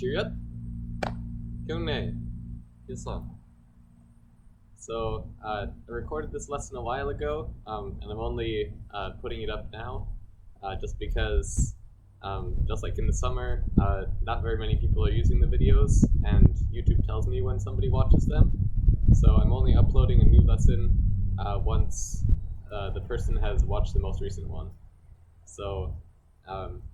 cheer up. Kyungne, Yusan. So, I recorded this lesson a while ago, and I'm only putting it up now, just because, just like in the summer, not very many people are using the videos, and YouTube tells me when somebody watches them. So I'm only uploading a new lesson once the person has watched the most recent one. So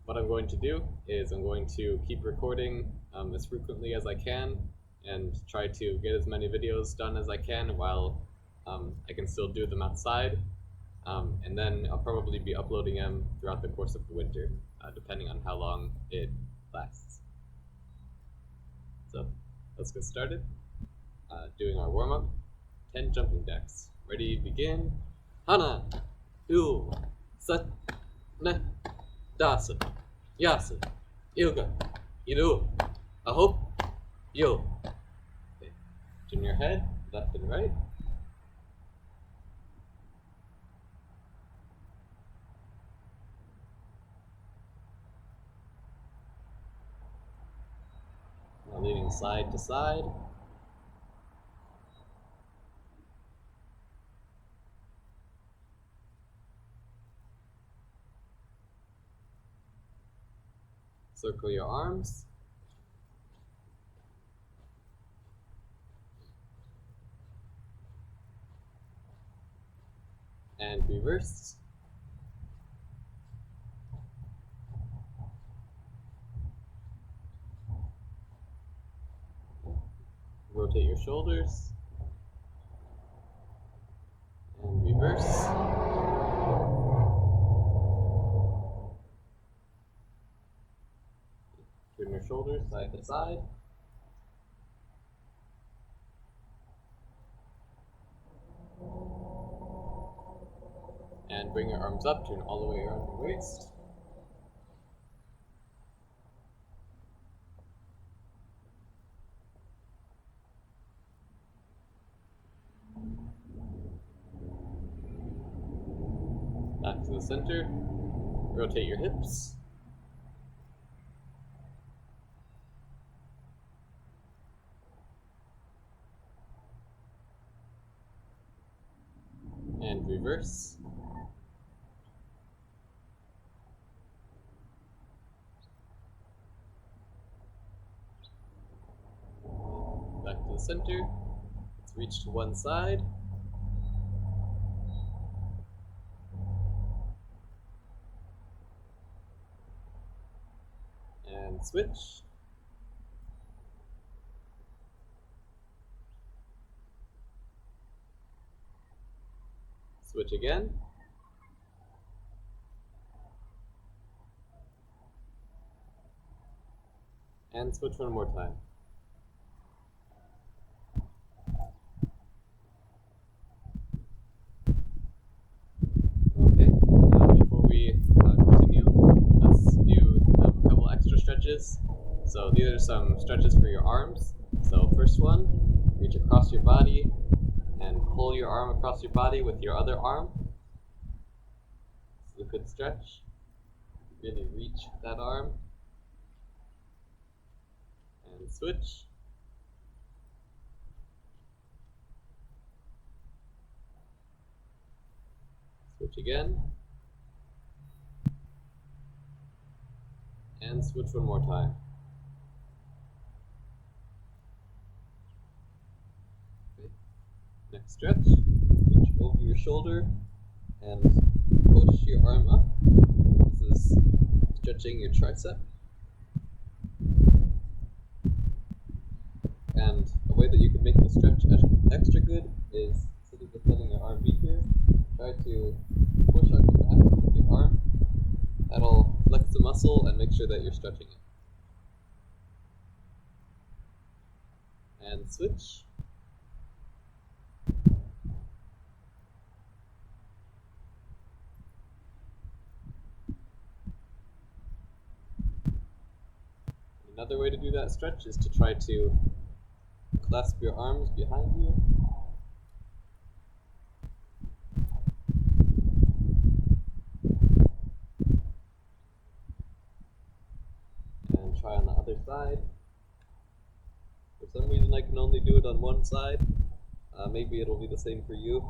what I'm going to do is I'm going to keep recording as frequently as I can and try to get as many videos done as I can while I can still do them outside. And then I'll probably be uploading them throughout the course of the winter, depending on how long it lasts. So let's get started. Doing our warm-up. 10 jumping jacks. Ready, begin. Hana, two, set, ne, dasen, yasen, ilga, iru, ahop, yo. Okay. Turn your head, left and right. Now leaning side to side. Circle your arms. And reverse. Rotate your shoulders. And reverse. Turn your shoulders side to side. And bring your arms up, turn all the way around your waist. Back to the center. Rotate your hips. And reverse. Back to the center. Let's reach to one side. And switch. Switch again. And switch one more time. Okay, before we continue, let's do a couple extra stretches. So these are some stretches for your arms. So first one, reach across your body and pull your arm across your body with your other arm. This is a good stretch. Really reach that arm. And switch. Switch again. And switch one more time. Okay. Next stretch. Reach over your shoulder and push your arm up. This is stretching your tricep. And a way that you can make the stretch extra good is, instead of just letting your arm be here, try to push on your back with your arm. That'll flex the muscle and make sure that you're stretching it. And switch. Another way to do that stretch is to try to clasp your arms behind you. And try on the other side. For some reason I can only do it on one side. Maybe it'll be the same for you,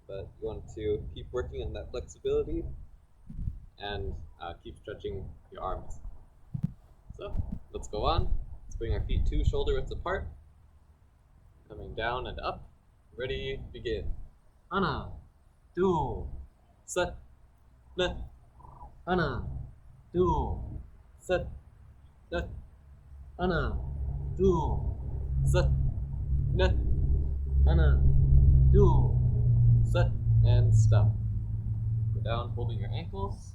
but you want to keep working on that flexibility and keep stretching your arms. So let's go on. Let's bring our feet 2 shoulder widths apart, coming down and up. Ready, begin. Hana, do, set, net. Hana, do, set, net. Hana, do, set, net. Hana, do, set, and stop. Go down, holding your ankles.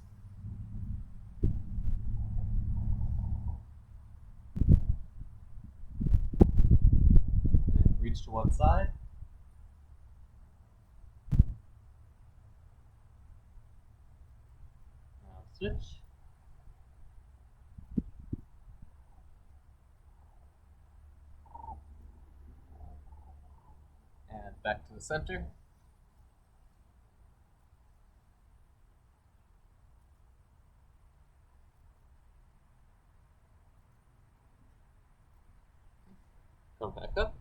And reach to one side. Now switch. And back to the center. Come back up.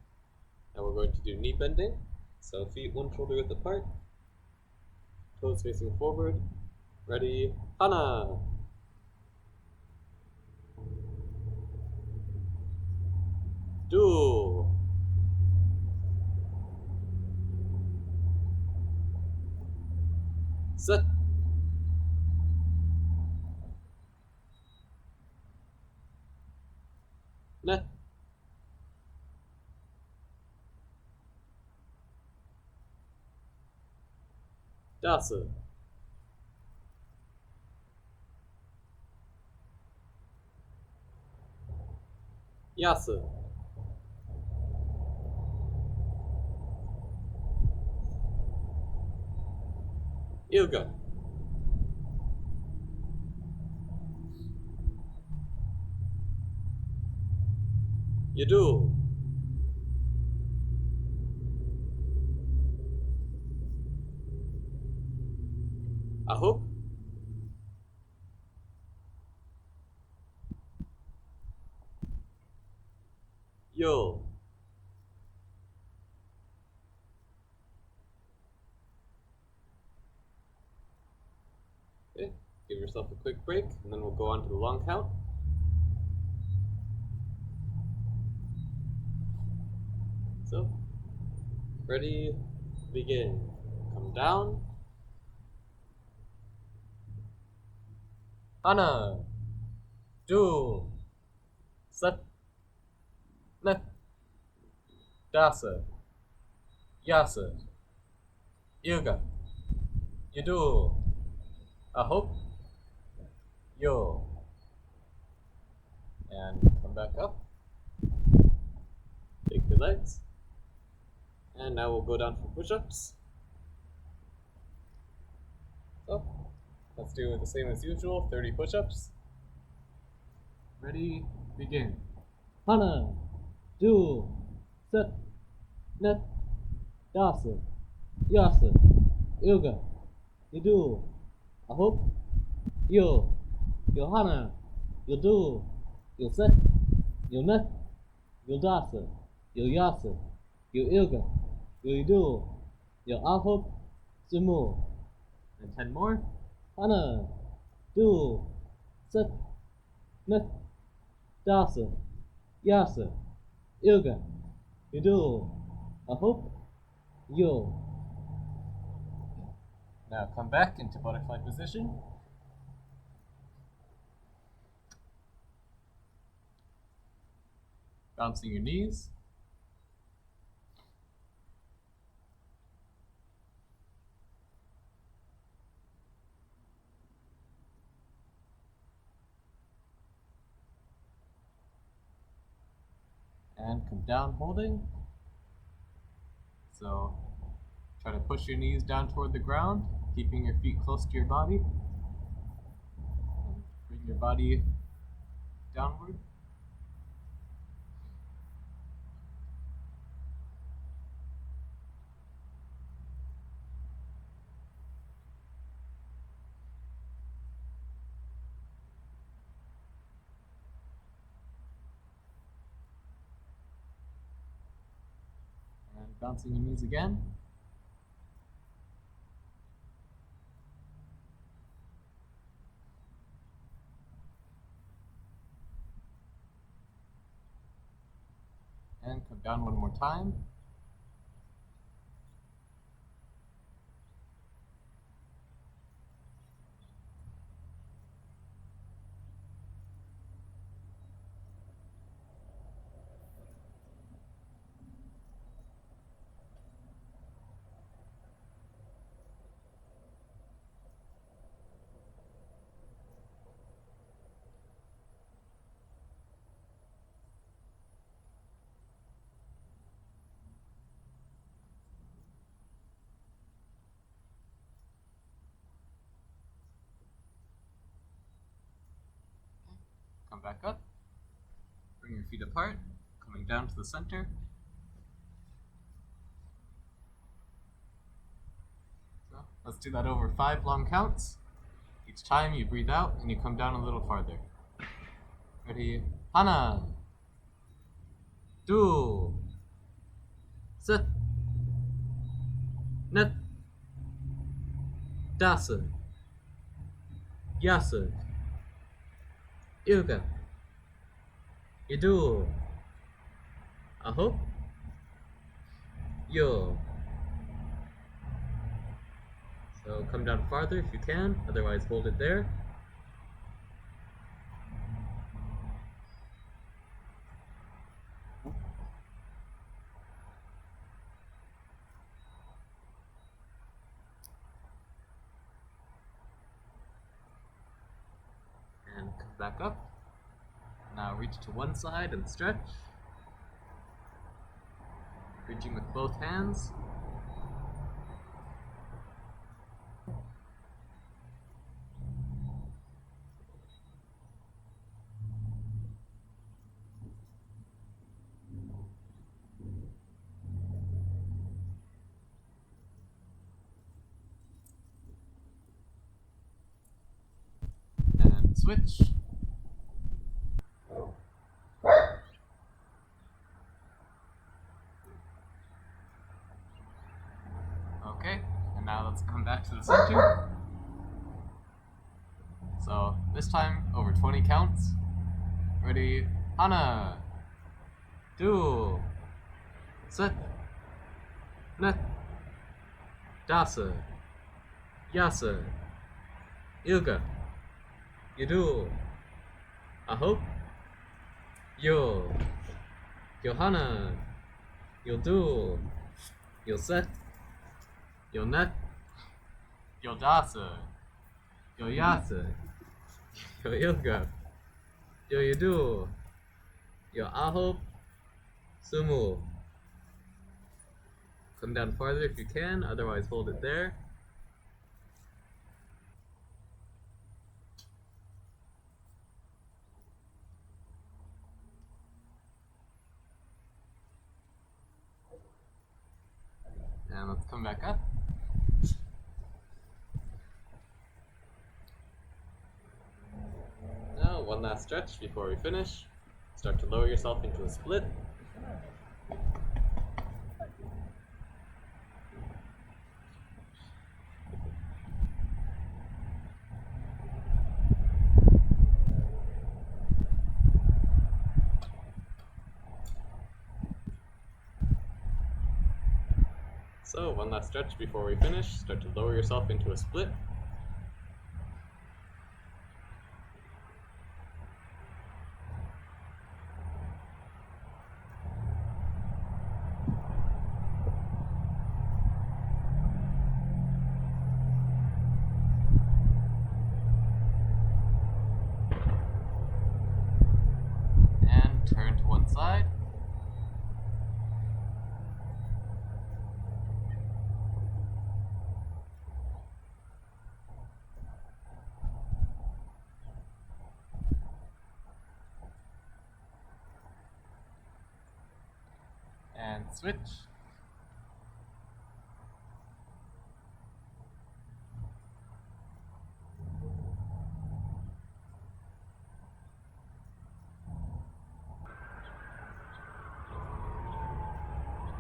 Now we're going to do knee bending. So feet 1 shoulder width apart, toes facing forward. Ready, Hana. Do. Set. Net. Dasa. Yasa. Ilga. Yadu. Ahuk. Yo. Okay, give yourself a quick break, and then we'll go on to the long count. So, ready, begin. Come down. Hana. Do. Set. Net. Dasa. Yasa. Ilga. Yadu. Ahok. Yo. And come back up. Take the legs. And now we'll go down for push-ups. So, let's do the same as usual, 30 push-ups. Ready, begin. Hana, do, set, net, dasa, yasa, ilga, yadu, ahop, yo, yohana, yodu, yoset, yonet, yodasa, yoyasa, yoilga, yoidu, yoahop, sumu. And 10 more. Hana, do, set, net, dasa, yasa, ilga, yadu, ahop, yo. Now come back into butterfly position. Bouncing your knees. And come down holding. So try to push your knees down toward the ground, keeping your feet close to your body. And bring your body downward. bouncing your knees again. And come down one more time. Come back up. Bring your feet apart, coming down to the center. So let's do that over 5 long counts. Each time you breathe out and you come down a little farther. Ready? Hana, 2, set, net, dasa, yasa, ilga, idu, aho, yo. So come down farther if you can, otherwise hold it there. And come back up. Now reach to one side and stretch. Reaching with both hands. And switch. Okay, and now let's come back to the center. So this time over 20 counts. Ready? Hana, 2, set, net, dasa, yasa, ilga, yidu, aho, yo, yohana, yodu, yoset, yonet, yodasa, yoyasa, yoilga, yoyidu, yoaho, sumu. Come down farther if you can, otherwise hold it there. And let's come back up. Now, one last stretch before we finish. Start to lower yourself into a split. So, one last stretch before we finish. Start to lower yourself into a split. And turn to one side. And switch.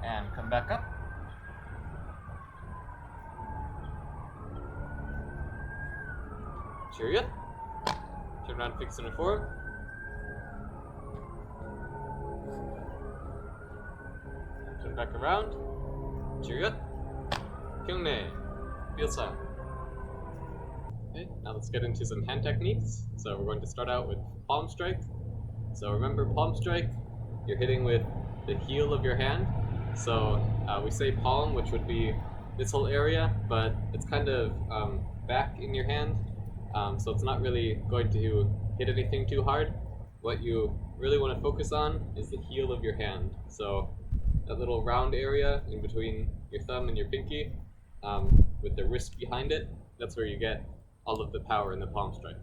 And come Come back up. Chariot. Turn around, fix center forward. Turn back around. Chariot. Kyungnae. Field side. Okay, now let's get into some hand techniques. So we're going to start out with palm strike. So remember, palm strike, you're hitting with the heel of your hand. So we say palm, which would be this whole area, but it's kind of back in your hand. So it's not really going to hit anything too hard. What you really want to focus on is the heel of your hand. So that little round area in between your thumb and your pinky, with the wrist behind it, that's where you get all of the power in the palm strike.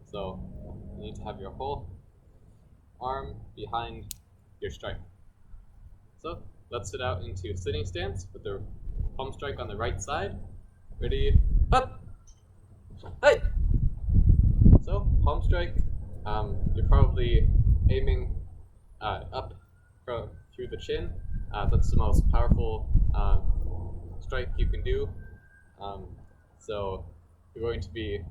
So you need to have your whole arm behind your strike. So let's sit out into sitting stance with the palm strike on the right side. Ready? Up! Hey! So palm strike, you're probably aiming up through the chin. That's the most powerful strike you can do. So you're going to be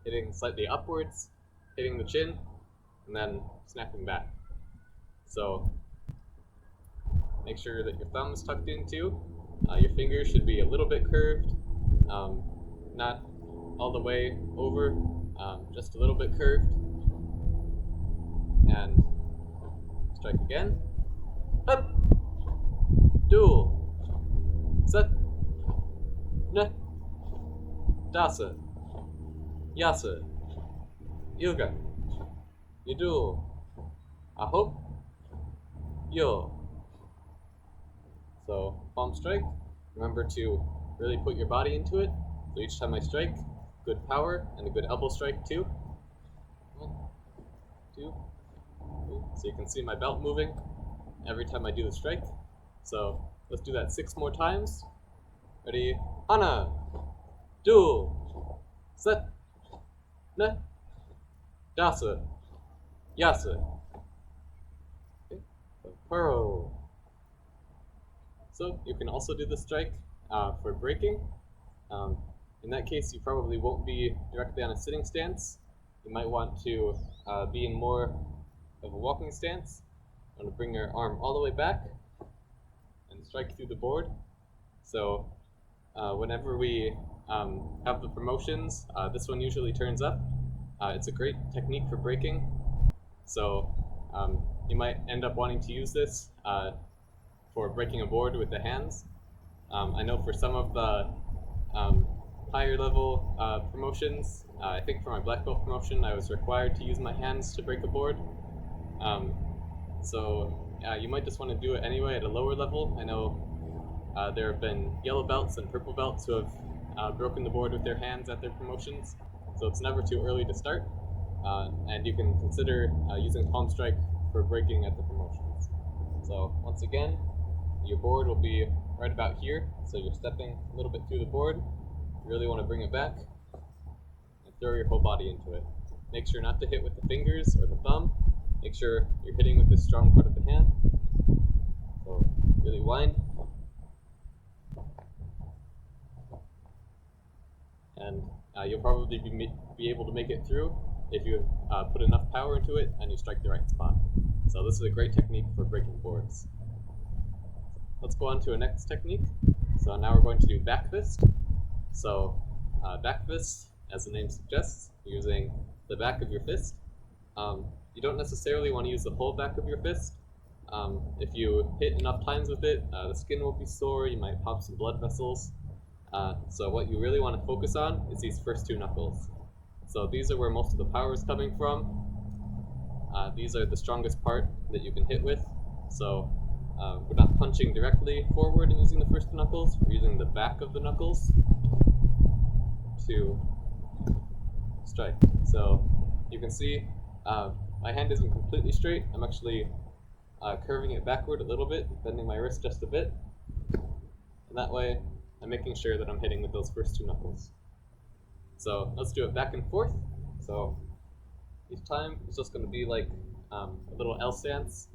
hitting slightly upwards, hitting the chin, and then snapping back. So make sure that your thumb is tucked in too. Your fingers should be a little bit curved, not all the way over, just a little bit curved. And strike again. Up! Duel! Set! Ne! Dasa! Yasa! Ilga! Yudul! Aho! Yo! So, palm strike. Remember to really put your body into it. So each time I strike, good power and a good elbow strike too. 1, 2, 3. So you can see my belt moving every time I do the strike. So let's do that 6 more times. Ready? Hana! Duel! Set! Ne! Dasa! Yasa! Okay. So, Puro! So you can also do the strike for breaking. In that case, you probably won't be directly on a sitting stance. You might want to be in more of a walking stance. You want to bring your arm all the way back and strike through the board. So whenever we have the promotions, this one usually turns up. It's a great technique for breaking. So you might end up wanting to use this for breaking a board with the hands. I know for some of the higher level promotions, I think for my black belt promotion, I was required to use my hands to break a board. So you might just want to do it anyway at a lower level. I know there have been yellow belts and purple belts who have broken the board with their hands at their promotions. So it's never too early to start. And you can consider using palm strike for breaking at the promotions. So once again, your board will be right about here. So you're stepping a little bit through the board. You really want to bring it back and throw your whole body into it. Make sure not to hit with the fingers or the thumb. Make sure you're hitting with the strong part of the hand. So really wind. And you'll probably be able to make it through if you put enough power into it and you strike the right spot. So this is a great technique for breaking boards. Let's go on to a next technique. So now we're going to do backfist. So backfist, as the name suggests, you're using the back of your fist. You don't necessarily want to use the whole back of your fist. If you hit enough times with it, the skin will be sore, you might pop some blood vessels. So what you really want to focus on is these first 2 knuckles. So these are where most of the power is coming from. These are the strongest part that you can hit with. So we're not punching directly forward and using the first 2 knuckles, we're using the back of the knuckles to strike. So you can see my hand isn't completely straight. I'm actually curving it backward a little bit, bending my wrist just a bit. And that way, I'm making sure that I'm hitting with those first 2 knuckles. So let's do it back and forth. So each time it's just going to be like a little L stance.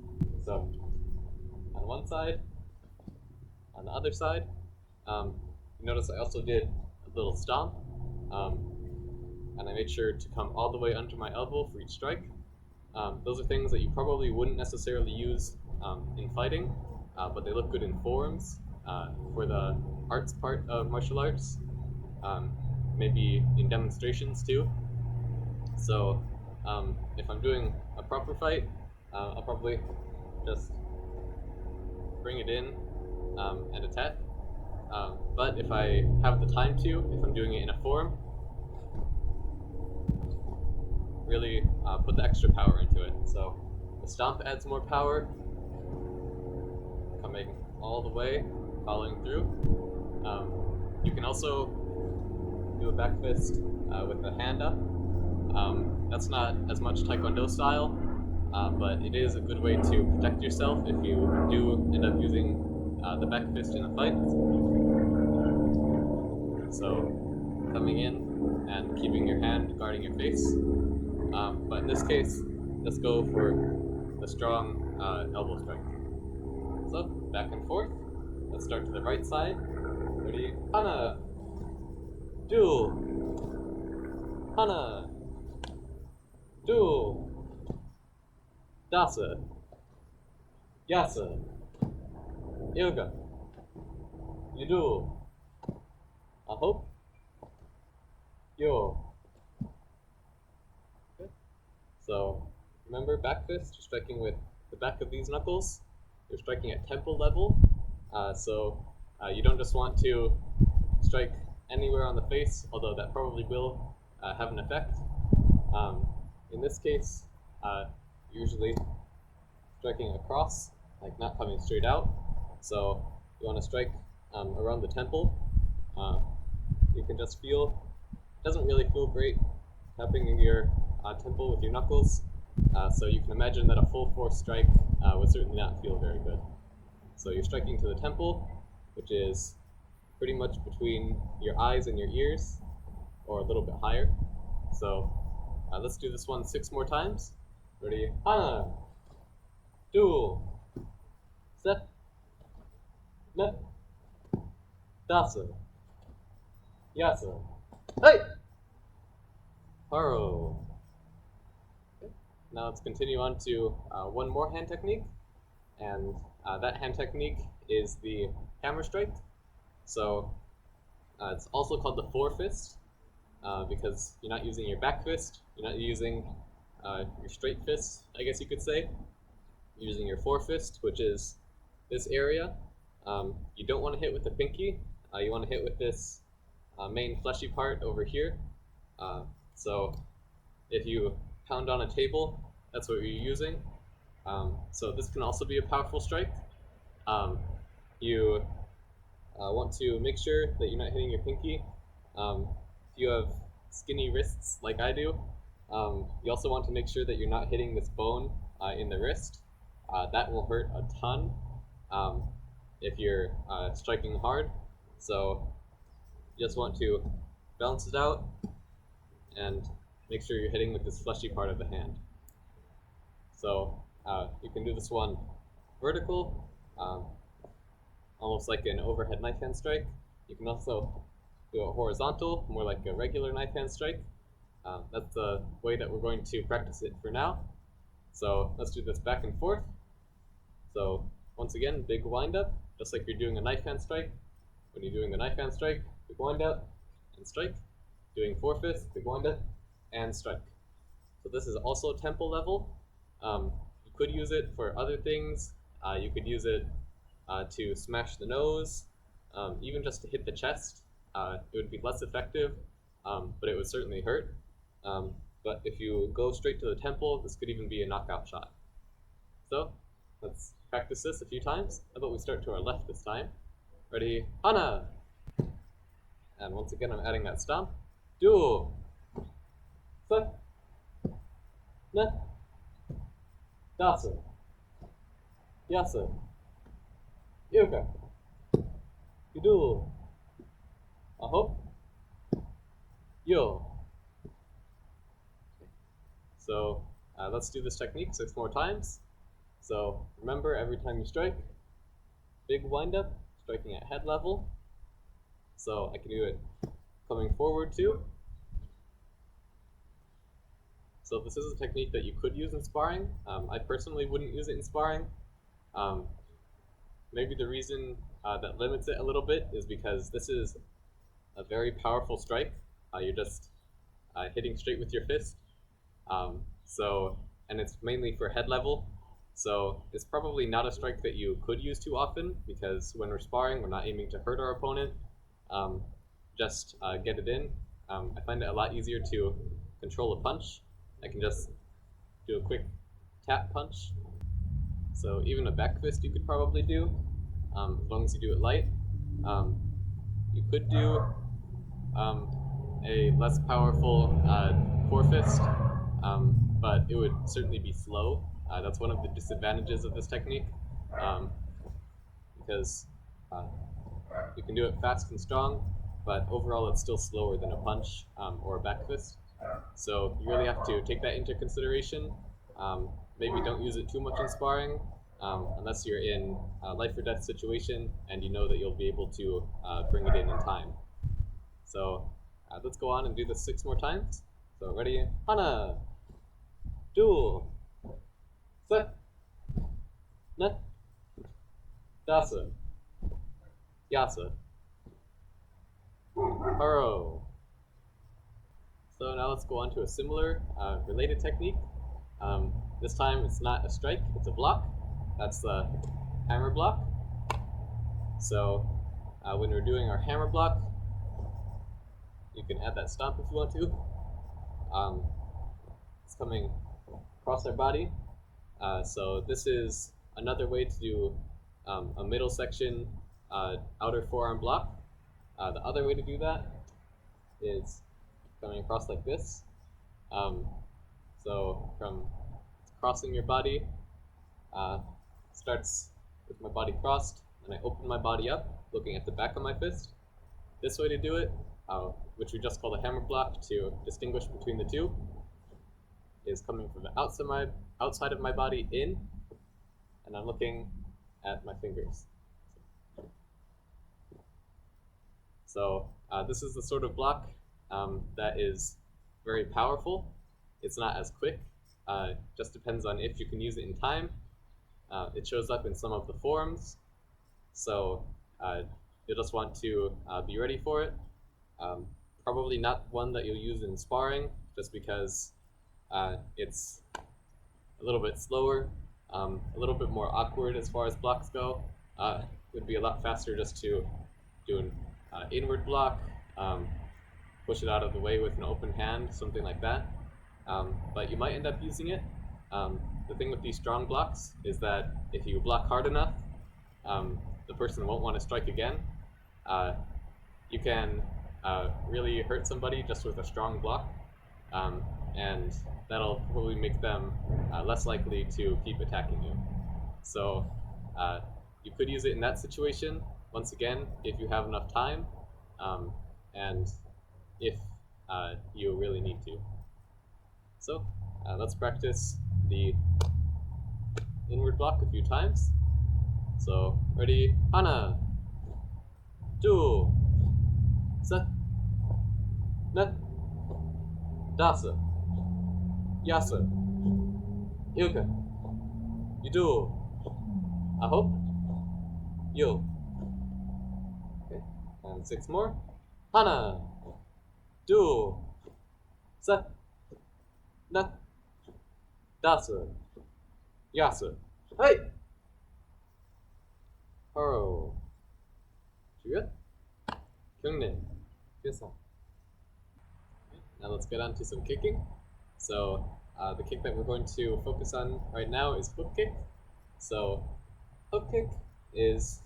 So on one side, on the other side. You notice I also did a little stomp, um, and I made sure to come all the way under my elbow for each strike. Those are things that you probably wouldn't necessarily use in fighting, but they look good in forums for the arts part of martial arts, um, maybe in demonstrations too. So if I'm doing a proper fight, I'll probably just bring it in and attack. But if I have the time to, if I'm doing it in a forum, really put the extra power into it. So the stomp adds more power, coming all the way, following through. You can also do a back fist with the hand up. That's not as much Taekwondo style, but it is a good way to protect yourself if you do end up using the back fist in a fight. So coming in and keeping your hand guarding your face. But in this case, let's go for the strong elbow strike. So back and forth. Let's start to the right side. Ready? Hana! Duel! Hana! Duel! Dasa! Yasa! Yoga! Yudu! Aho! Yo! Okay. So remember, back fist, you're striking with the back of these knuckles. You're striking at temple level. So you don't just want to strike anywhere on the face, although that probably will have an effect. In this case, usually striking across, like not coming straight out. So you want to strike around the temple. You can just feel, it doesn't really feel great tapping in your temple with your knuckles. So you can imagine that a full force strike would certainly not feel very good. So you're striking to the temple, which is pretty much between your eyes and your ears, or a little bit higher. So let's do this one 6 more times. Ready? Hana! Duel! Set! Net! Dasa! Yasa! Hey! Haro! Okay. Now let's continue on to one more hand technique, and that hand technique is the hammer strike. So it's also called the forefist because you're not using your back fist, you're not using your straight fist, I guess you could say. You're using your forefist, which is this area. You don't want to hit with the pinky, you want to hit with this main fleshy part over here. So if you pound on a table, that's what you're using. So this can also be a powerful strike. You want to make sure that you're not hitting your pinky. If you have skinny wrists like I do, you also want to make sure that you're not hitting this bone in the wrist. That will hurt a ton if you're striking hard. So you just want to balance it out and make sure you're hitting with this fleshy part of the hand. So you can do this one vertical, almost like an overhead knife hand strike. You can also do it horizontal, more like a regular knife hand strike. That's the way that we're going to practice it for now. So let's do this back and forth. So once again, big wind up, just like you're doing a knife hand strike. When you're doing the knife hand strike, big wind up and strike. Doing forefist, big wind up and strike. So this is also temple level. You could use it for other things. You could use it to smash the nose, even just to hit the chest. It would be less effective, but it would certainly hurt. But if you go straight to the temple, this could even be a knockout shot. So let's practice this a few times. How about we start to our left this time? Ready? Hana! And once again, I'm adding that stomp. Duel! Set! Net! Dasa! Yasa! Yoga! Duel! Aho! Yo! So let's do this technique 6 more times. So remember, every time you strike, big wind up, striking at head level. So I can do it coming forward too. So this is a technique that you could use in sparring. I personally wouldn't use it in sparring. Maybe the reason that limits it a little bit is because this is a very powerful strike. You're just hitting straight with your fist. And it's mainly for head level. So it's probably not a strike that you could use too often because when we're sparring, we're not aiming to hurt our opponent. Just get it in. I find it a lot easier to control a punch. I can just do a quick tap punch. So even a back fist you could probably do, as long as you do it light. You could do a less powerful forefist, but it would certainly be slow. That's one of the disadvantages of this technique, because you can do it fast and strong, but overall it's still slower than a punch or a back fist. So you really have to take that into consideration. Maybe don't use it too much in sparring, unless you're in a life or death situation and you know that you'll be able to bring it in time. So let's go on and do this 6 more times. So ready? Hana, duel, set, net, dasa, yasa, haro. So now let's go on to a similar related technique. This time it's not a strike, it's a block. That's the hammer block. So when we're doing our hammer block, you can add that stomp if you want to. It's coming across our body. So this is another way to do a middle section outer forearm block. The other way to do that is coming across like this. So from crossing your body, starts with my body crossed, and I open my body up, looking at the back of my fist. This way to do it, which we just call the hammer block to distinguish between the two, is coming from the outside of my body in, and I'm looking at my fingers. So this is the sort of block that is very powerful. It's not as quick. Just depends on if you can use it in time. It shows up in some of the forms, so you'll just want to be ready for it. Probably not one that you'll use in sparring, just because it's a little bit slower, a little bit more awkward as far as blocks go. It would be a lot faster just to do an inward block, push it out of the way with an open hand, something like that. But you might end up using it. The thing with these strong blocks is that if you block hard enough, the person won't want to strike again. You can really hurt somebody just with a strong block, and that'll probably make them less likely to keep attacking you. So you could use it in that situation, once again, if you have enough time, and if you really need to. So let's practice the inward block a few times. So ready, hana, two, set, net, dasa, yasa, ilka, yudu, ahop, yo. Okay, and 6 more. Hana, two, set, net, dasa, yasa. Hey! Haro. Juliet. Kyungnin. Kyusan. Now let's get on to some kicking. So the kick that we're going to focus on right now is hook kick. So hook kick is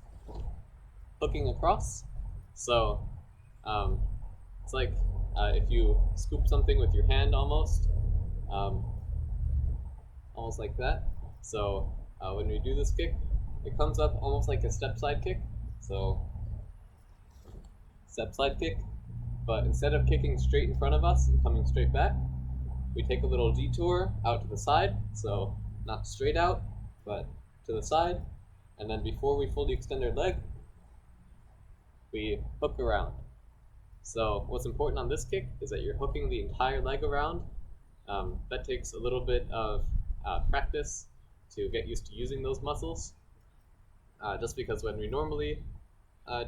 hooking across. So it's like if you scoop something with your hand almost like that. So when we do this kick, it comes up almost like a step side kick. So step side kick, but instead of kicking straight in front of us and coming straight back, we take a little detour out to the side. So not straight out, but to the side. And then before we fully extend our leg, we hook around. So what's important on this kick is that you're hooking the entire leg around. That takes a little bit of practice to get used to using those muscles. Just because when we normally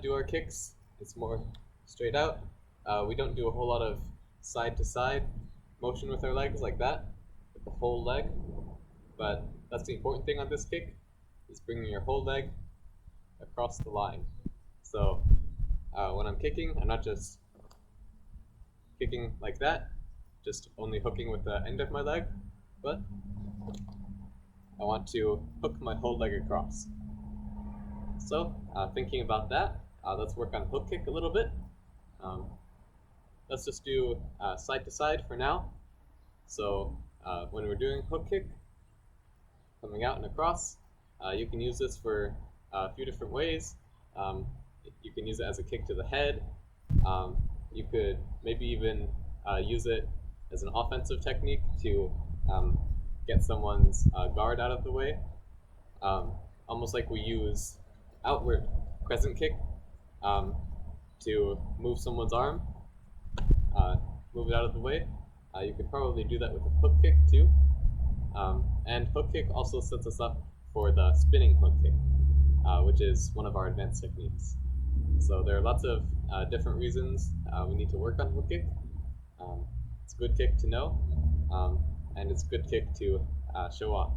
do our kicks, it's more straight out. We don't do a whole lot of side to side motion with our legs like that, with the whole leg. But that's the important thing on this kick, is bringing your whole leg across the line. So when I'm kicking, I'm not just kicking like that, just only hooking with the end of my leg, but I want to hook my whole leg across. So thinking about that, let's work on hook kick a little bit. Let's just do side to side for now. So when we're doing hook kick, coming out and across, you can use this for a few different ways. You can use it as a kick to the head. You could maybe even use it as an offensive technique to get someone's guard out of the way. Almost like we use outward crescent kick to move someone's arm, move it out of the way. You could probably do that with a hook kick too. And hook kick also sets us up for the spinning hook kick, which is one of our advanced techniques. So there are lots of different reasons we need to work on hook kick. It's a good kick to know, and it's a good kick to show off.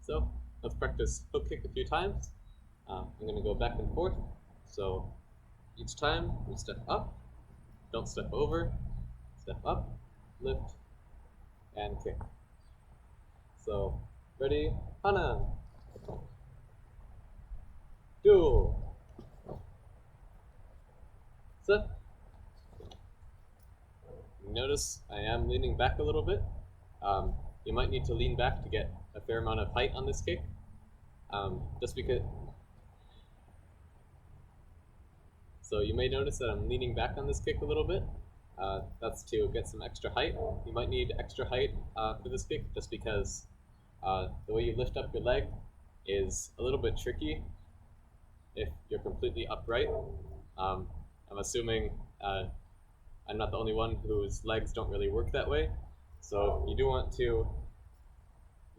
So let's practice hook kick a few times. I'm going to go back and forth. So each time we step up, don't step over, step up, lift, and kick. So ready, hana, do, set. Notice I am leaning back a little bit. You might need to lean back to get a fair amount of height on this kick. Just because. So you may notice that I'm leaning back on this kick a little bit. That's to get some extra height. You might need extra height for this kick just because the way you lift up your leg is a little bit tricky if you're completely upright. I'm assuming I'm not the only one whose legs don't really work that way. So you do want to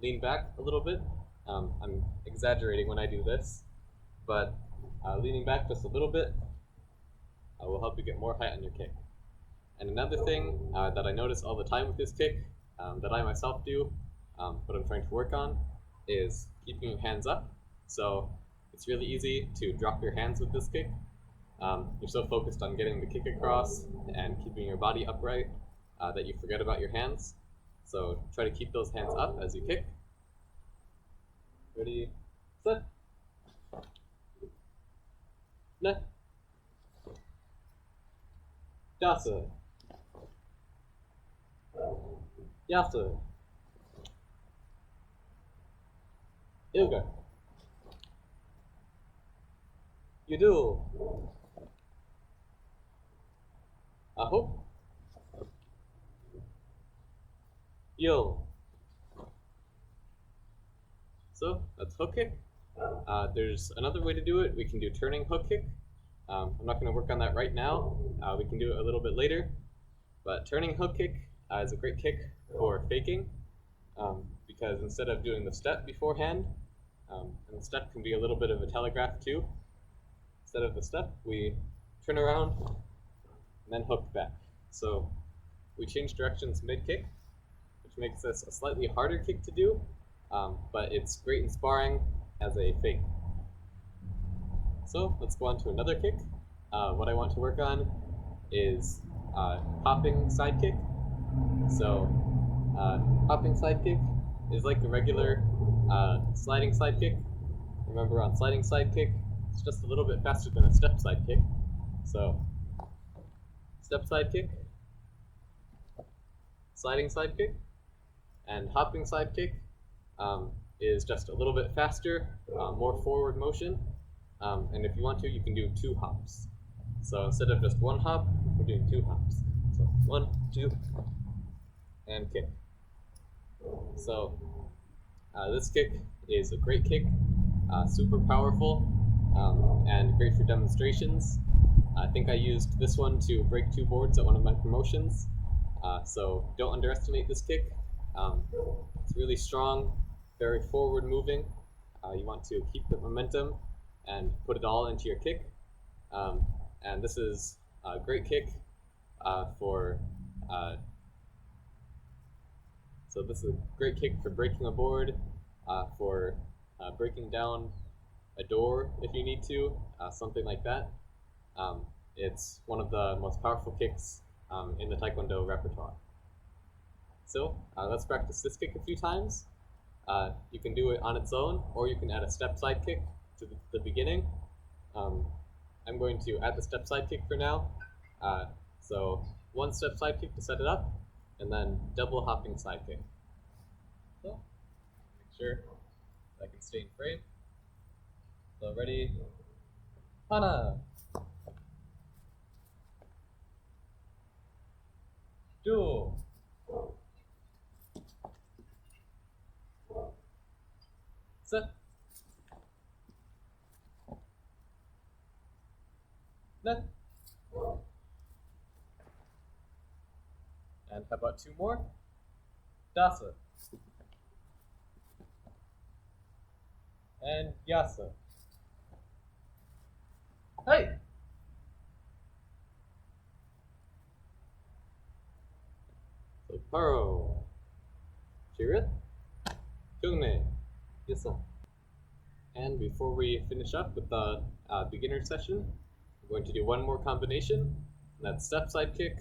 lean back a little bit. I'm exaggerating when I do this, but leaning back just a little bit will help you get more height on your kick. And another thing that I notice all the time with this kick, that I myself do, what I'm trying to work on, is keeping your hands up. So it's really easy to drop your hands with this kick. You're so focused on getting the kick across and keeping your body upright that you forget about your hands. So try to keep those hands up as you kick. Ready, set, ne, dasa, yasa, ilga, yudul, aho, yil. So that's hook kick. There's another way to do it. We can do turning hook kick. I'm not going to work on that right now. We can do it a little bit later. But turning hook kick is a great kick for faking because instead of doing the step beforehand, and the step can be a little bit of a telegraph too. Instead of the step, we turn around and then hook back. So we change directions mid-kick, which makes this a slightly harder kick to do, but it's great in sparring as a fake. So let's go on to another kick. What I want to work on is hopping side kick. So hopping side kick is like a regular sliding side kick. Remember, on sliding side kick, it's just a little bit faster than a step side kick. So step side kick, sliding side kick, and hopping side kick is just a little bit faster, more forward motion. And if you want to, you can do 2 hops. So instead of just 1 hop, we're doing 2 hops. So 1, 2, and kick. So this kick is a great kick, super powerful, and great for demonstrations. I think I used this one to break 2 boards at one of my promotions, so don't underestimate this kick. It's really strong, very forward moving. You want to keep the momentum and put it all into your kick. Um, and this is a great kick for so this is a great kick for breaking a board, for breaking down a door if you need to, something like that. Um, it's one of the most powerful kicks in the Taekwondo repertoire. So let's practice this kick a few times. You can do it on its own, or you can add a step side kick to the beginning. I'm going to add the step side kick for now. So one step side kick to set it up, and then double hopping side kick. So make sure I can stay in frame. So ready, Hana, do, set, net. And how about 2 more? Dasa. And Yasa. Hey! So Paro. Chirit. Kyungne. Yasa. And before we finish up with the beginner session, we're going to do one more combination. And that's step side kick,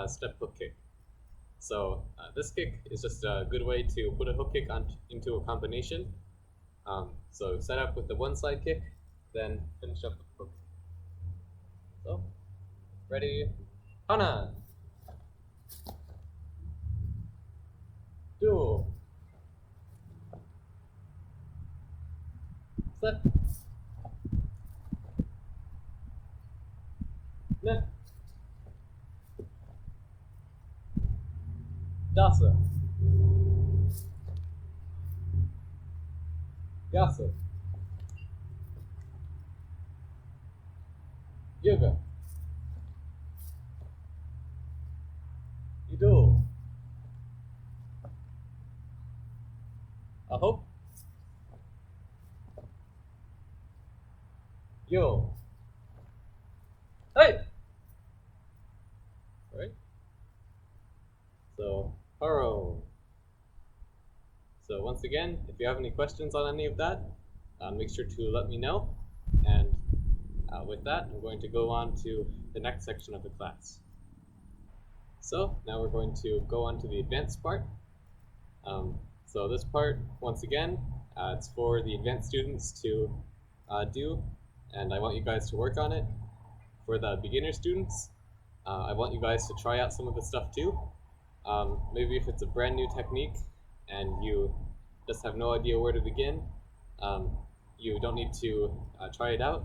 step hook kick. So this kick is just a good way to put a hook kick into a combination. So set up with the one side kick, then finish up with the hook. So, ready, Hana, do, set, net, dasa, yasa, yoga, ido, aho, yo, hey! Right? So, Haro. So once again, if you have any questions on any of that, make sure to let me know. And with that, I'm going to go on to the next section of the class. So now we're going to go on to the advanced part. So this part, once again, it's for the advanced students to do, and I want you guys to work on it. For the beginner students, I want you guys to try out some of the stuff too. Maybe if it's a brand new technique and you just have no idea where to begin, you don't need to try it out.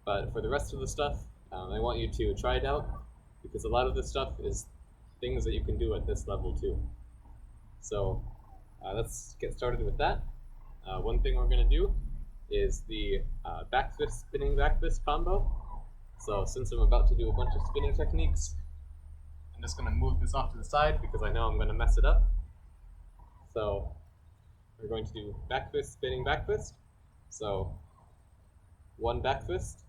But for the rest of the stuff, I want you to try it out because a lot of this stuff is things that you can do at this level too. So let's get started with that. One thing we're going to do is the backfist, spinning backfist combo. So since I'm about to do a bunch of spinning techniques, I'm just going to move this off to the side because I know I'm going to mess it up. So we're going to do backfist, spinning backfist. So one backfist,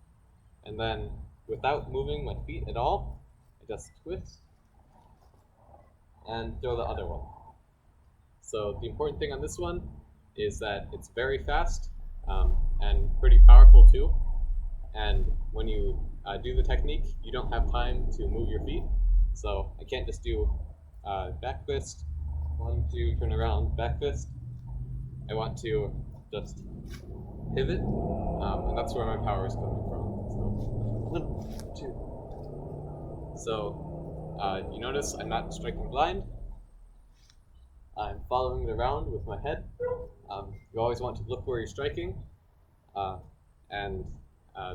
and then without moving my feet at all, I just twist and throw the other one. So the important thing on this one is that it's very fast and pretty powerful too. And when you do the technique, you don't have time to move your feet. So I can't just do back fist, 1, 2, turn around, back fist. I want to just pivot, and that's where my power is coming from. So 1, 2. So you notice I'm not striking blind. I'm following the round with my head. You always want to look where you're striking and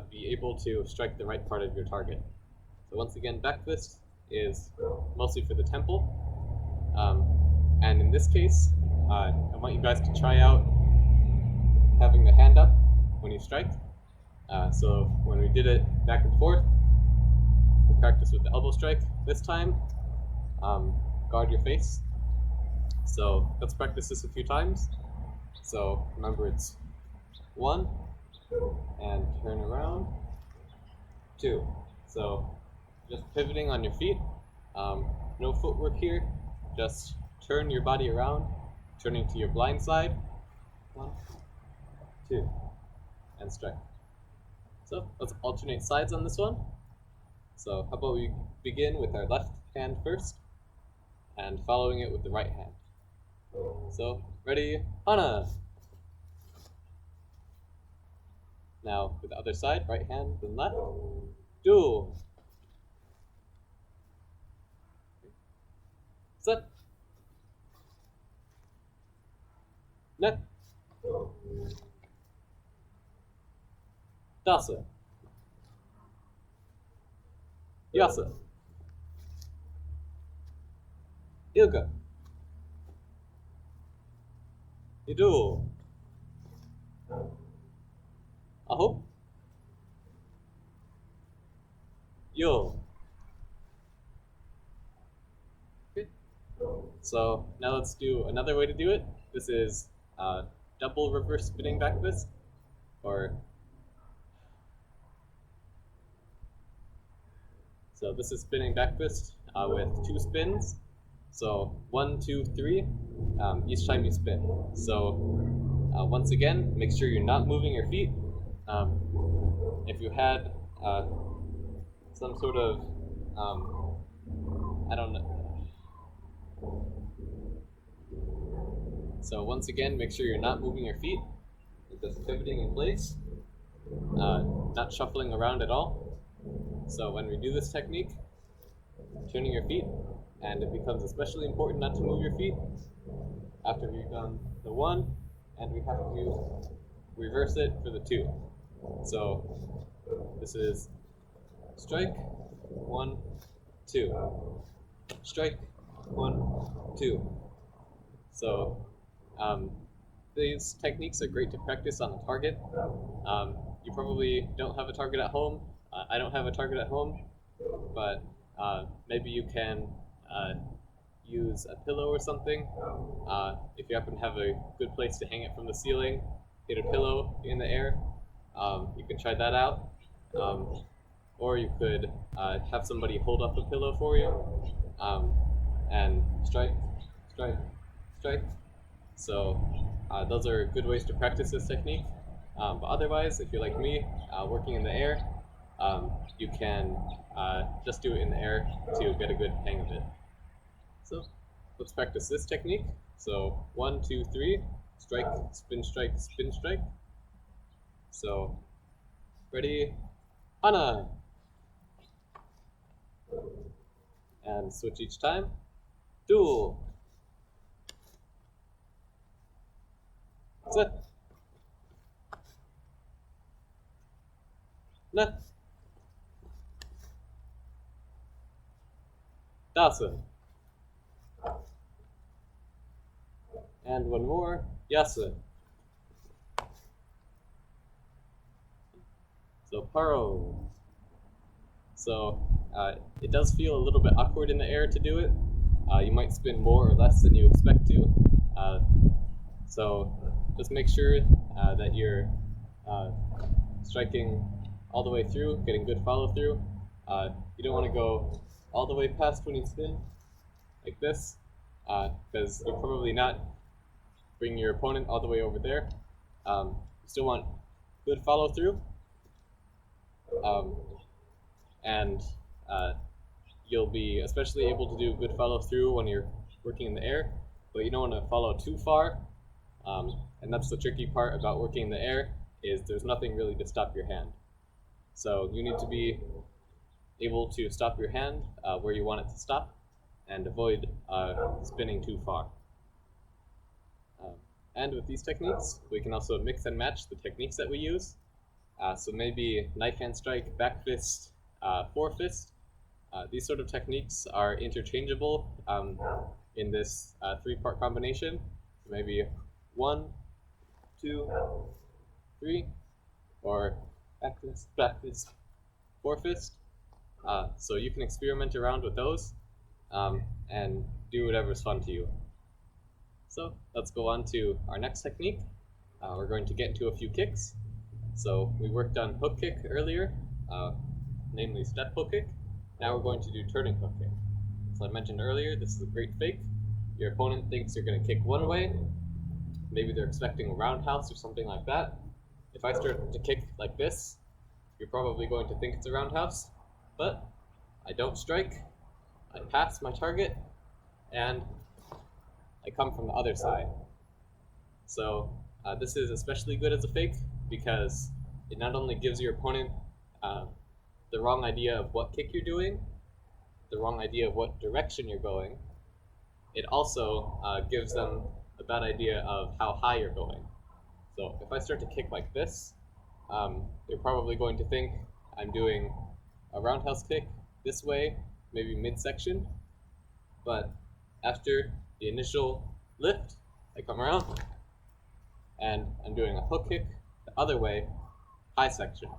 be able to strike the right part of your target. So once again, back fist is mostly for the temple. And in this case, I want you guys to try out having the hand up when you strike. So when we did it back and forth, practice with the elbow strike. This time, guard your face. So let's practice this a few times. So remember it's 1, and turn around, 2. So just pivoting on your feet. No footwork here. Just turn your body around, turning to your blind side. 1, 2, and strike. So let's alternate sides on this one. So how about we begin with our left hand first, and following it with the right hand. So ready, Hana! Now with the other side, right hand, then left. Do. Set. Net. Dasa. Yasa. Ilka. Idu. Aho. Yo. Okay. So now let's do another way to do it. This is double reverse spinning back fist, or so this is spinning back fist with 2 spins. So 1, 2, 3, each time you spin. So once again, make sure you're not moving your feet. If you had some sort of, I don't know. So once again, make sure you're not moving your feet. You're just pivoting in place, not shuffling around at all. So when we do this technique, turning your feet, and it becomes especially important not to move your feet after we've done the 1, and we have to reverse it for the 2. So this is strike, 1, 2. Strike, 1, 2. So these techniques are great to practice on a target. You probably don't have a target at home. I don't have a target at home, but maybe you can use a pillow or something. If you happen to have a good place to hang it from the ceiling, hit a pillow in the air. You can try that out. Or you could have somebody hold up a pillow for you and strike, strike, strike. So those are good ways to practice this technique. But otherwise, if you're like me, working in the air, you can just do it in the air to get a good hang of it. So let's practice this technique. So 1, 2, 3, strike, spin, strike, spin, strike. So ready, Hana! And switch each time. Duel. Set. Net. Dasa. And one more. Yasa. So paro. So it does feel a little bit awkward in the air to do it. You might spin more or less than you expect to. So just make sure that you're striking all the way through, getting good follow through. You don't want to go all the way past when you spin, like this, because you're probably not bringing your opponent all the way over there. You still want good follow through, and you'll be especially able to do good follow through when you're working in the air, but you don't want to follow too far. And that's the tricky part about working in the air, is there's nothing really to stop your hand. So you need to be able to stop your hand where you want it to stop, and avoid spinning too far. And with these techniques, we can also mix and match the techniques that we use. So maybe knife hand strike, back fist, forefist. These sort of techniques are interchangeable in this 3-part combination. So maybe 1, 2, 3, or back fist, forefist, So you can experiment around with those and do whatever's fun to you. So let's go on to our next technique. We're going to get into a few kicks. So we worked on hook kick earlier, uh, namely step hook kick. Now we're going to do turning hook kick. So I mentioned earlier, this is a great fake. Your opponent thinks you're going to kick one way. Maybe they're expecting a roundhouse or something like that. If I start to kick like this, you're probably going to think it's a roundhouse, but I don't strike. I pass my target, and I come from the other side. So this is especially good as a fake because it not only gives your opponent uh, the wrong idea of what kick you're doing, the wrong idea of what direction you're going, it also gives them a bad idea of how high you're going. So if I start to kick like this, they're probably going to think I'm doing a roundhouse kick this way, maybe midsection, but after the initial lift, I come around and I'm doing a hook kick the other way, high section,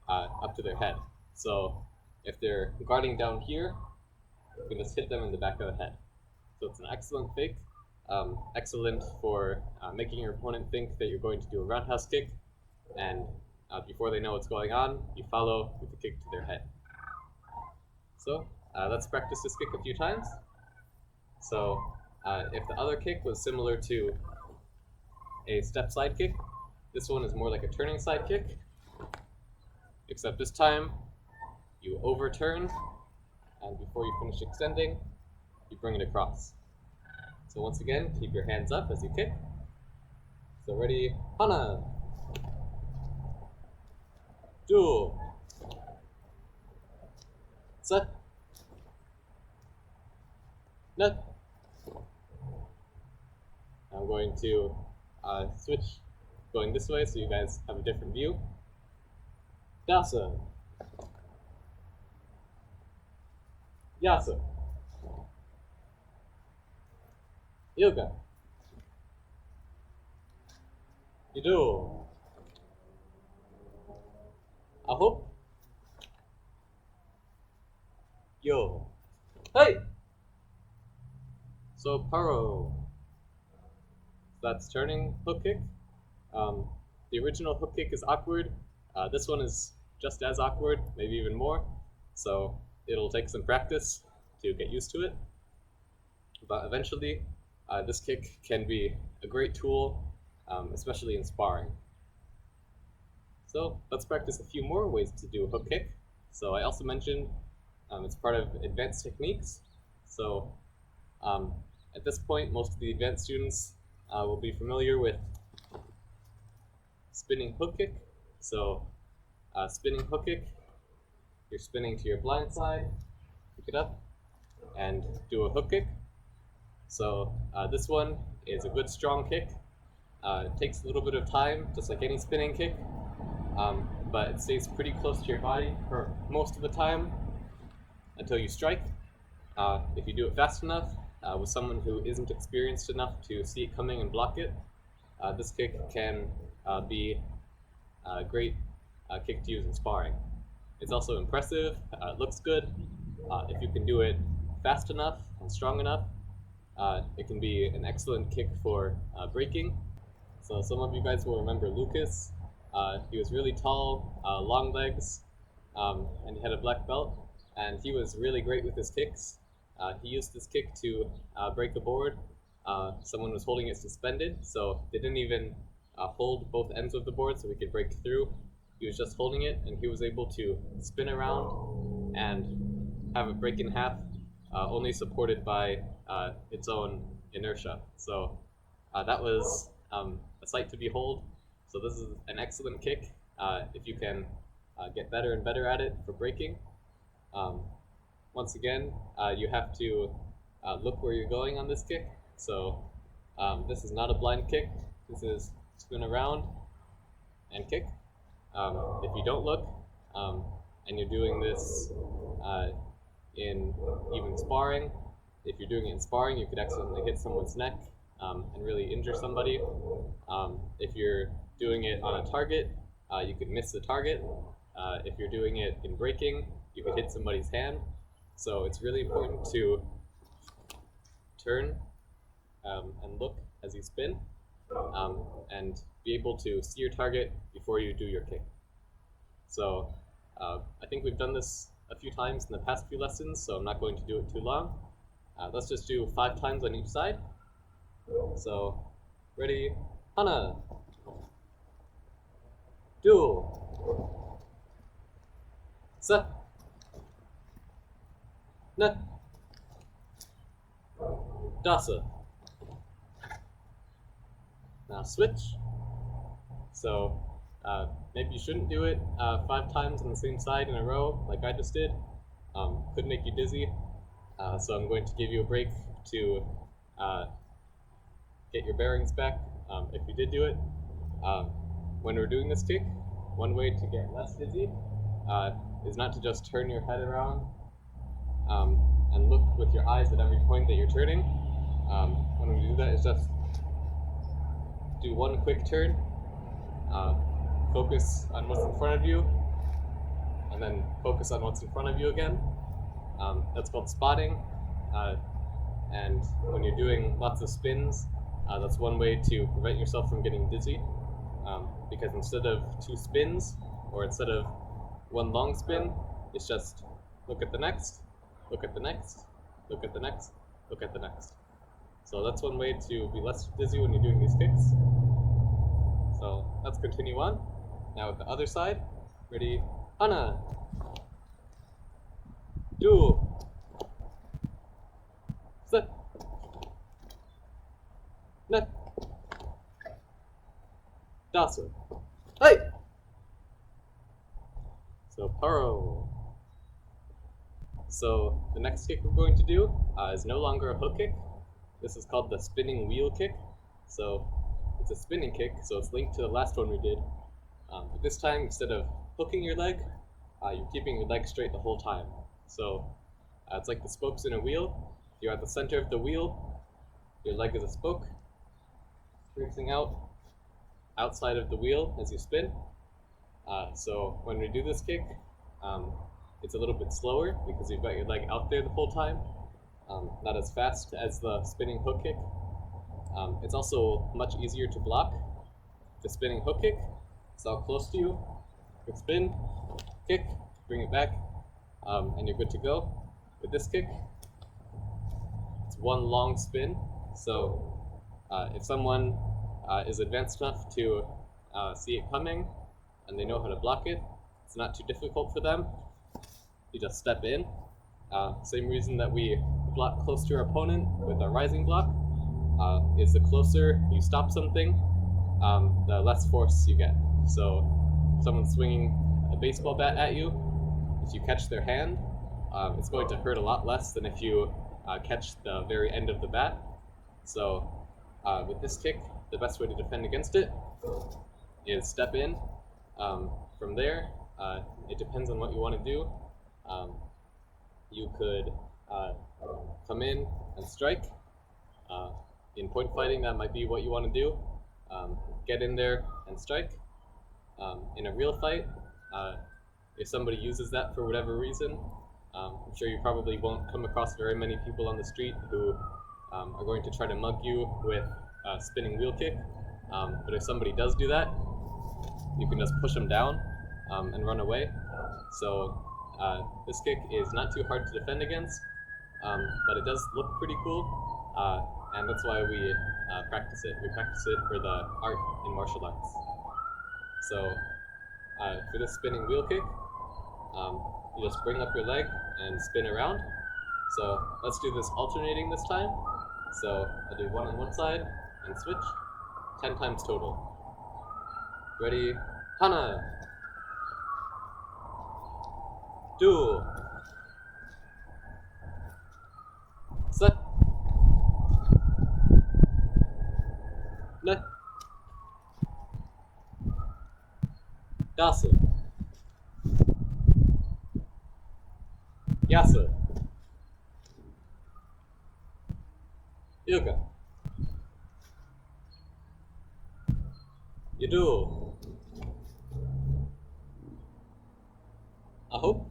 up to their head. So if they're guarding down here, you can just hit them in the back of the head. So it's an excellent fake, excellent for making your opponent think that you're going to do a roundhouse kick, and before they know what's going on, you follow with a kick to their head. So let's practice this kick a few times. So if the other kick was similar to a step side kick, this one is more like a turning side kick, except this time you overturn, and before you finish extending, you bring it across. So once again, keep your hands up as you kick. So ready, hana, duel, set, net. I'm going to switch going this way so you guys have a different view. Dasa, yasa, yoga, ido, aho, yo, hey. So paro. That's turning hook kick. The original hook kick is awkward. This one is just as awkward, maybe even more. So it'll take some practice to get used to it. But eventually, this kick can be a great tool, especially in sparring. So let's practice a few more ways to do a hook kick. So I also mentioned it's part of advanced techniques. So at this point, most of the advanced students will be familiar with spinning hook kick. So spinning hook kick, you're spinning to your blind side, pick it up, and do a hook kick. So this one is a good strong kick. It takes a little bit of time, just like any spinning kick, but it stays pretty close to your body for most of the time until you strike. If you do it fast enough, with someone who isn't experienced enough to see it coming and block it, this kick can be a great kick to use in sparring. It's also impressive, it looks good. If you can do it fast enough and strong enough, it can be an excellent kick for breaking. So some of you guys will remember Lucas. He was really tall, long legs, and he had a black belt, and he was really great with his kicks. He used this kick to break a board. Someone was holding it suspended, so they didn't even hold both ends of the board so we could break through. He was just holding it, and he was able to spin around and have it break in half, only supported by its own inertia. So that was a sight to behold. So this is an excellent kick if you can get better and better at it for breaking. Once again, you have to look where you're going on this kick. So this is not a blind kick. This is spin around and kick. If you don't look and you're doing this in even sparring, if you're doing it in sparring, you could accidentally hit someone's neck and really injure somebody. If you're doing it on a target, you could miss the target. If you're doing it in breaking, you could hit somebody's hand. So it's really important to turn and look as you spin, and be able to see your target before you do your kick. So I think we've done this a few times in the past few lessons, so I'm not going to do it too long. Let's just do 5 times on each side. So, ready, Hana, duel, set, net, dasa. Now switch. So maybe you shouldn't do it 5 times on the same side in a row like I just did. Could make you dizzy. So I'm going to give you a break to get your bearings back if you did do it. When we're doing this kick, one way to get less dizzy is not to just turn your head around and look with your eyes at every point that you're turning. When we do that, it's just do one quick turn, focus on what's in front of you, and then focus on what's in front of you again. That's called spotting. And when you're doing lots of spins, that's one way to prevent yourself from getting dizzy. Because instead of 2 spins, or instead of 1 long spin, it's just look at the next, look at the next, look at the next, look at the next. So that's one way to be less dizzy when you're doing these kicks. So let's continue on. Now with the other side. Ready? Hana! Duel! Set! Net! Dasa! Hey! So paro. So the next kick we're going to do is no longer a hook kick. This is called the spinning wheel kick. So it's a spinning kick, so it's linked to the last one we did. But this time, instead of hooking your leg, you're keeping your leg straight the whole time. So it's like the spokes in a wheel. If you're at the center of the wheel, your leg is a spoke, tracing out outside of the wheel as you spin. So when we do this kick, it's a little bit slower because you've got your leg out there the whole time, not as fast as the spinning hook kick. It's also much easier to block. The spinning hook kick, it's all close to you. Quick spin, kick, bring it back, and you're good to go. With this kick, it's one long spin. So if someone is advanced enough to see it coming and they know how to block it, it's not too difficult for them. You just step in. Same reason that we block close to your opponent with a rising block is the closer you stop something, the less force you get. So if someone's swinging a baseball bat at you, if you catch their hand, it's going to hurt a lot less than if you catch the very end of the bat. So with this kick, the best way to defend against it is step in. From there, it depends on what you want to do. You could come in and strike. In point fighting, that might be what you want to do. Get in there and strike. In a real fight, if somebody uses that for whatever reason, I'm sure you probably won't come across very many people on the street who are going to try to mug you with a spinning wheel kick. But if somebody does do that, you can just push them down and run away. So this kick is not too hard to defend against, but it does look pretty cool, and that's why we practice it. We practice it for the art in martial arts. So for this spinning wheel kick, you just bring up your leg and spin around. So let's do this alternating this time. So I'll do 1 on one side and switch, 10 times total. Ready? Hana! Duel! Set! Net! Dasa! Yasa! Yoga! Yadu! Aho!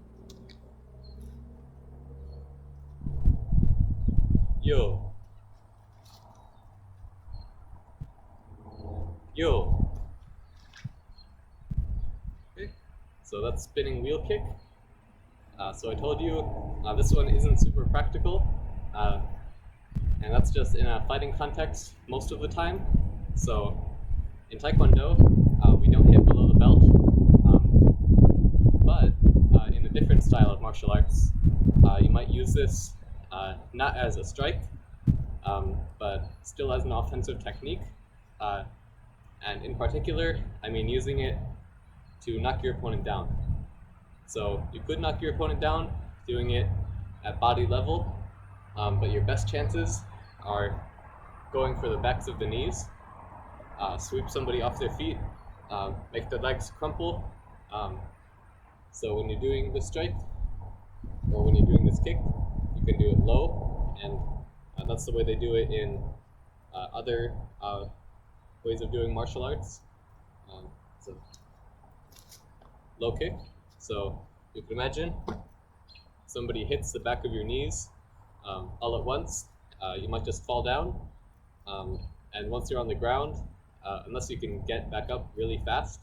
Yo. Okay. So that's spinning wheel kick. So I told you this one isn't super practical, and that's just in a fighting context most of the time. So in Taekwondo, we don't hit below the belt, but in a different style of martial arts, you might use this not as a strike, but still as an offensive technique. Uh, and in particular, I mean using it to knock your opponent down. So you could knock your opponent down doing it at body level, but your best chances are going for the backs of the knees, sweep somebody off their feet, make the legs crumple. Um, so when you're doing this strike, or when you're doing this kick, you can do it low, and that's the way they do it in other ways of doing martial arts. So low kick. So you can imagine somebody hits the back of your knees all at once. You might just fall down, and once you're on the ground, unless you can get back up really fast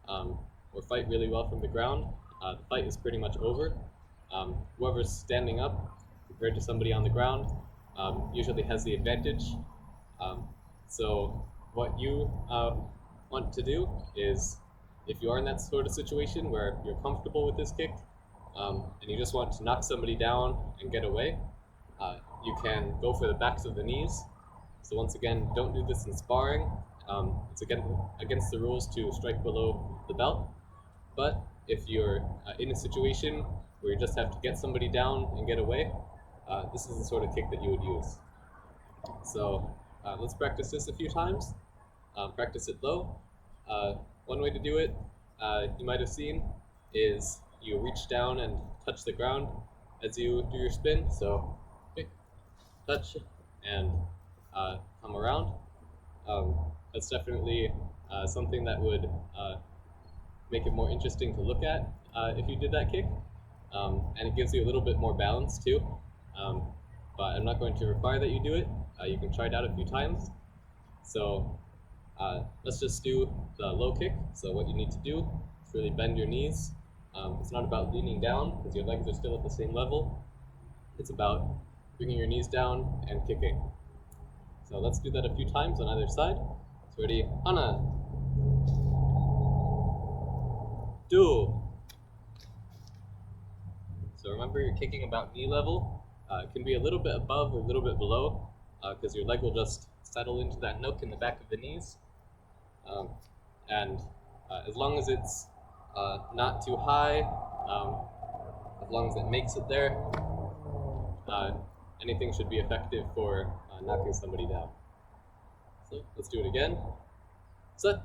or fight really well from the ground, the fight is pretty much over. Whoever's standing up compared to somebody on the ground usually has the advantage. So what you want to do is, if you are in that sort of situation where you're comfortable with this kick and you just want to knock somebody down and get away, you can go for the backs of the knees. So once again, don't do this in sparring. It's against the rules to strike below the belt. But if you're in a situation where you just have to get somebody down and get away, this is the sort of kick that you would use. So let's practice this a few times. Practice it low. One way to do it, you might have seen, is you reach down and touch the ground as you do your spin. So okay, touch and come around. That's definitely something that would make it more interesting to look at if you did that kick. And it gives you a little bit more balance too. But I'm not going to require that you do it. You can try it out a few times. So let's just do the low kick. So what you need to do is really bend your knees. It's not about leaning down because your legs are still at the same level. It's about bringing your knees down and kicking. So let's do that a few times on either side. So ready, Hana, do. So remember, you're kicking about knee level. It can be a little bit above or a little bit below because your leg will just settle into that nook in the back of the knees. And as long as it's not too high, as long as it makes it there, anything should be effective for knocking somebody down. So let's do it again. Set.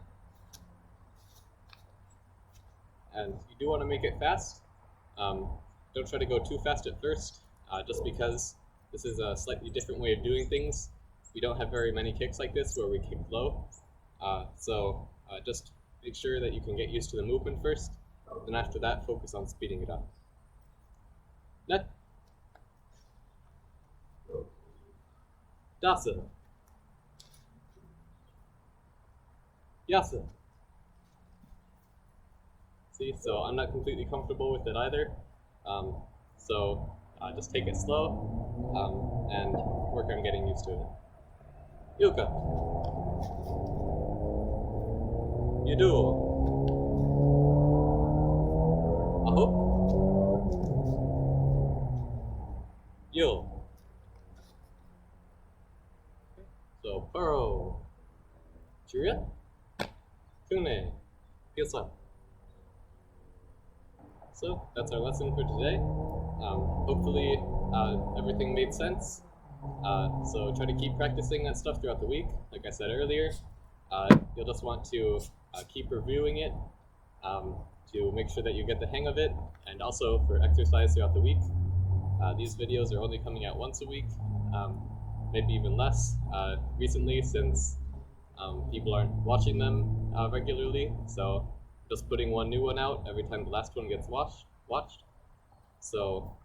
And you do want to make it fast. Don't try to go too fast at first, just because this is a slightly different way of doing things. We don't have very many kicks like this where we kick low. So just make sure that you can get used to the movement first, and after that, focus on speeding it up. Net. Dasa. Yasa. See, so I'm not completely comfortable with it either. So just take it slow and work on getting used to it. Yuka. You do. Aho. Yo. So Burrow. Churia. Kune. Gilsa. So that's our lesson for today. Hopefully everything made sense. So try to keep practicing that stuff throughout the week. Like I said earlier, you'll just want to keep reviewing it to make sure that you get the hang of it, and also for exercise throughout the week. These videos are only coming out once a week, maybe even less recently, since people aren't watching them regularly. So just putting one new one out every time the last one gets watched. So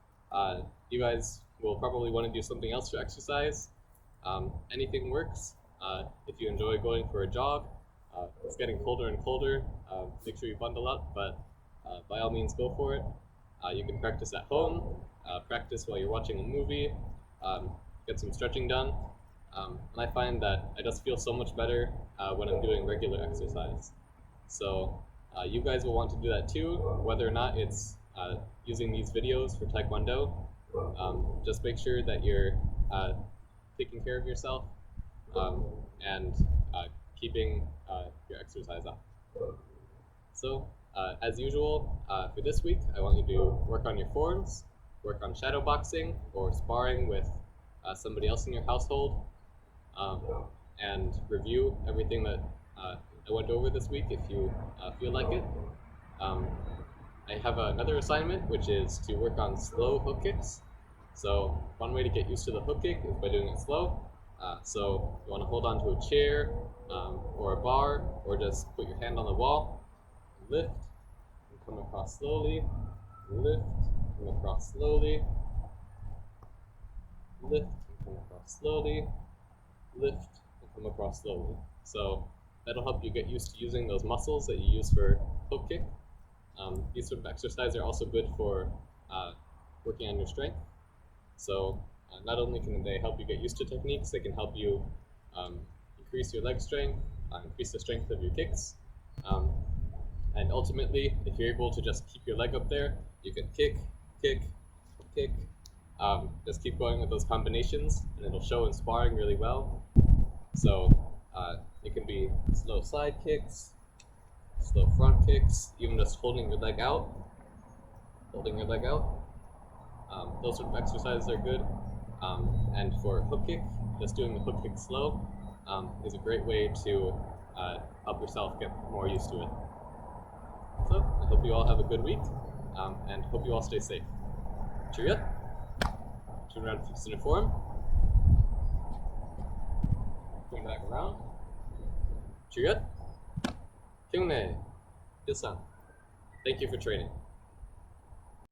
you guys will probably want to do something else to exercise. Anything works. If you enjoy going for a jog, It's getting colder and colder. Make sure you bundle up, but by all means, go for it. You can practice at home, practice while you're watching a movie, get some stretching done. And I find that I just feel so much better when I'm doing regular exercise. So you guys will want to do that too, whether or not it's using these videos for Taekwondo. Just make sure that you're taking care of yourself um, and keeping your exercise up. So, as usual, for this week, I want you to work on your forms, work on shadow boxing or sparring with somebody else in your household, um, and review everything that I went over this week if you feel like it. Um, I have another assignment, which is to work on slow hook kicks. So one way to get used to the hook kick is by doing it slow. So you want to hold on to a chair or a bar, or just put your hand on the wall, lift, and come across slowly, lift, come across slowly, lift, and come across slowly, lift, and come across slowly. So that'll help you get used to using those muscles that you use for hook kick. These sort of exercises are also good for working on your strength. So not only can they help you get used to techniques, they can help you increase your leg strength, increase the strength of your kicks. And ultimately, if you're able to just keep your leg up there, you can kick, kick, kick. Just keep going with those combinations, and it'll show in sparring really well. So it can be slow side kicks, slow front kicks, even just holding your leg out. Holding your leg out. Those sort of exercises are good. And for hook kick, just doing the hook kick slow is a great way to help yourself get more used to it. So I hope you all have a good week, and hope you all stay safe. Cheerio. Turn around, fix in a form. Turn back around. Cheerio. Kyungnae. Gilsan. Thank you for training.